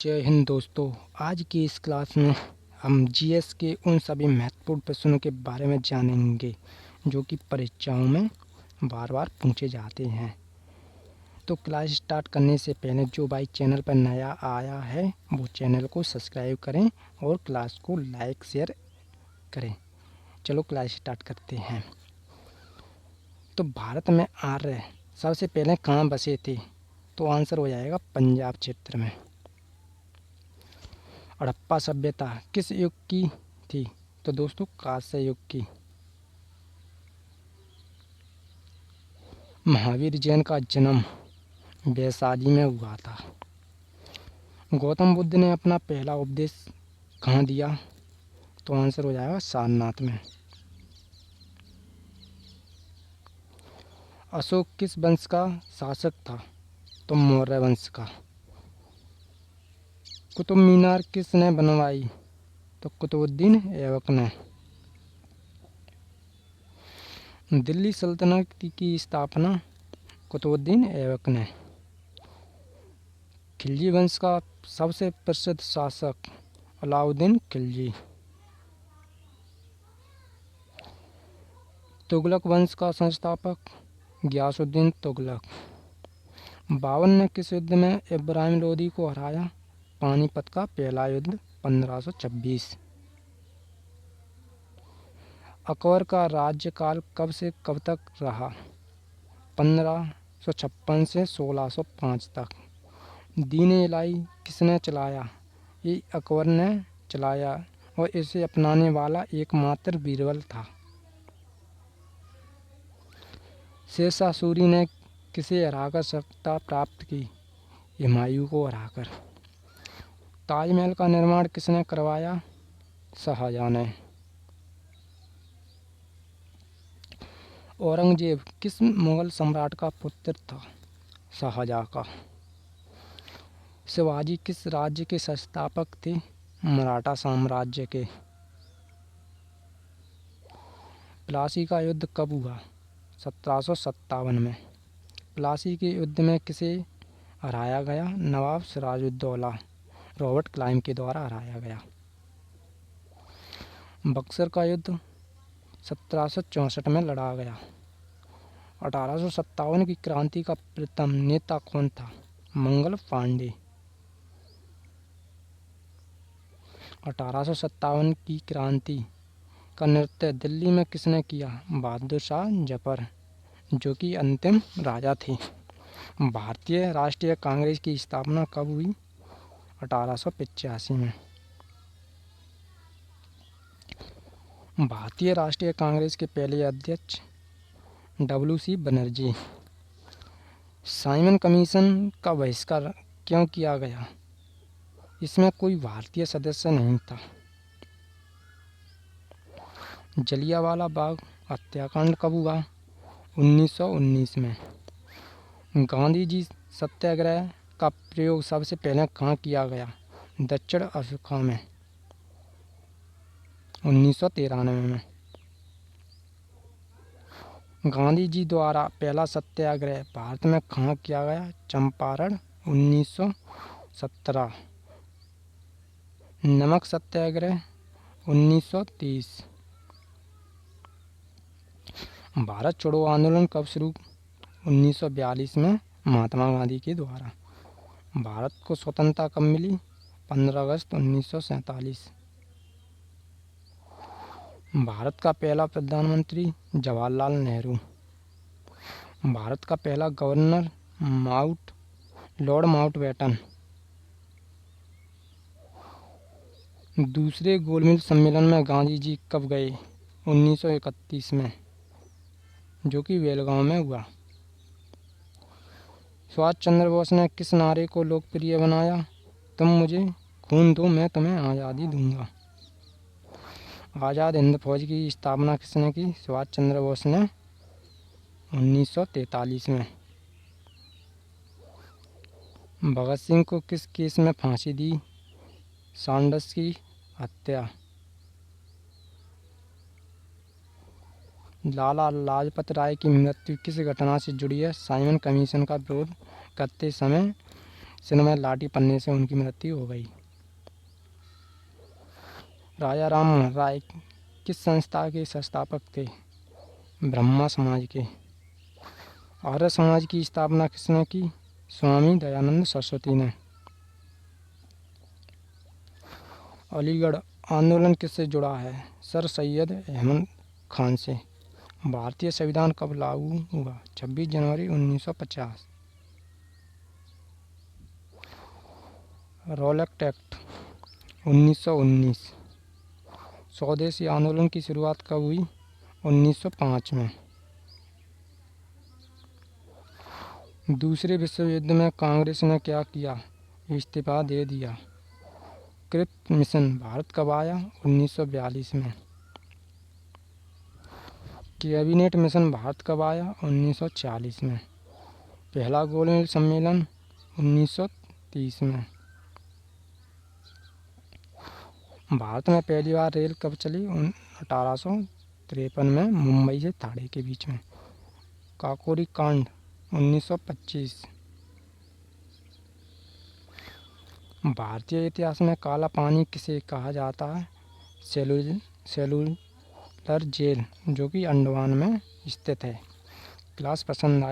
जय हिंद दोस्तों। आज की इस क्लास में हम जीएस के उन सभी महत्वपूर्ण प्रश्नों के बारे में जानेंगे जो कि परीक्षाओं में बार बार पूछे जाते हैं। तो क्लास स्टार्ट करने से पहले जो भाई चैनल पर नया आया है वो चैनल को सब्सक्राइब करें और क्लास को लाइक शेयर करें। चलो क्लास स्टार्ट करते हैं। तो भारत में आर्य सबसे पहले कहाँ बसे थे? तो आंसर हो जाएगा पंजाब क्षेत्र में। हड़प्पा सभ्यता किस युग की थी? तो दोस्तों कांस्य युग की। महावीर जैन का जन्म वैशाली में हुआ था। गौतम बुद्ध ने अपना पहला उपदेश कहाँ दिया? तो आंसर हो जाएगा सारनाथ में। अशोक किस वंश का शासक था? तो मौर्य वंश का। कुतुब मीनार किसने बनवाई? तो कुतुबुद्दीन ऐबक ने। दिल्ली सल्तनत की स्थापना कुतुबुद्दीन ऐबक ने। खिलजी वंश का सबसे प्रसिद्ध शासक अलाउद्दीन खिलजी। तुगलक वंश का संस्थापक गियासुद्दीन तुगलक। बाबर ने किस युद्ध में इब्राहिम लोदी को हराया? पानीपत का पहला युद्ध 1526। अकबर का राज्यकाल कब से कब तक रहा? 1556 से 1605 तक। दीन इलाही किसने चलाया? ये अकबर ने चलाया और इसे अपनाने वाला एकमात्र बीरबल था। शेरशाह सूरी ने किसे हराकर सत्ता प्राप्त की? हुमायूं को हराकर। ताजमहल का निर्माण किसने करवाया? शाहजहां ने। औरंगजेब किस मुगल सम्राट का पुत्र था? शाहजहां का। शिवाजी किस राज्य के संस्थापक थे? मराठा साम्राज्य के। प्लासी का युद्ध कब हुआ? 1757 में। प्लासी के युद्ध में किसे हराया गया? नवाब सिराजुद्दौला रॉबर्ट क्लाइव के द्वारा हराया गया। बक्सर का युद्ध 1764 में लड़ा गया। 1857 की क्रांति का प्रथम नेता कौन था? मंगल पांडे। 1857 की क्रांति का नृत्य दिल्ली में किसने किया? बहादुर शाह जफर, जो कि अंतिम राजा थे। भारतीय राष्ट्रीय कांग्रेस की स्थापना कब हुई? 1885 में। भारतीय राष्ट्रीय कांग्रेस के पहले अध्यक्ष WC बनर्जी। साइमन कमीशन का बहिष्कार क्यों किया गया? इसमें कोई भारतीय सदस्य नहीं था। जलियांवाला बाग हत्याकांड कब हुआ? 1919 में। गांधी जी सत्याग्रह का प्रयोग सबसे पहले कहाँ किया गया? दक्षिण अफ्रीका में 1993 में। गांधी जी द्वारा पहला सत्याग्रह भारत में कहाँ किया गया? चंपारण 1917। नमक सत्याग्रह 1930। भारत छोड़ो आंदोलन कब शुरू? 1942 में महात्मा गांधी के द्वारा। भारत को स्वतंत्रता कब मिली? 15 अगस्त 1947। भारत का पहला प्रधानमंत्री जवाहरलाल नेहरू। भारत का पहला गवर्नर लॉर्ड माउंटबेटन। दूसरे गोलमेज सम्मेलन में गांधी जी कब गए? 1931 में, जो कि बेलगांव में हुआ। सुभाष चंद्र बोस ने किस नारे को लोकप्रिय बनाया? तुम मुझे खून दो मैं तुम्हें आज़ादी दूंगा। आज़ाद हिंद फौज की स्थापना किसने की? सुभाष चंद्र बोस ने 1943 में। भगत सिंह को किस केस में फांसी दी? सैंडर्स की हत्या। लाला लाजपत राय की मृत्यु किस घटना से जुड़ी है? साइमन कमीशन का विरोध करते समय सिर में लाठी पड़ने से उनकी मृत्यु हो गई। राजा राम मोहन राय किस संस्था के संस्थापक थे? ब्रह्मा समाज के। आर्य समाज की स्थापना किसने की? स्वामी दयानंद सरस्वती ने। अलीगढ़ आंदोलन किससे जुड़ा है? सर सैयद अहमद खान से। भारतीय संविधान कब लागू हुआ? 26 जनवरी 1950। Rowlatt act 1919। स्वदेशी आंदोलन की शुरुआत कब हुई? 1905 में। दूसरे विश्व युद्ध में कांग्रेस ने क्या किया? इस्तीफा दे दिया। कृत मिशन भारत कब आया? 1942 में। कैबिनेट मिशन भारत कब आया? 1940 में। पहला गोलमेज सम्मेलन 1930 में। भारत में पहली बार रेल कब चली? 1853 में मुंबई से थाने के बीच में। काकोरी कांड 1925। भारतीय इतिहास में काला पानी किसे कहा जाता है? सेलुलर जेल, जो कि अंडमान में स्थित है। क्लास पसंद आए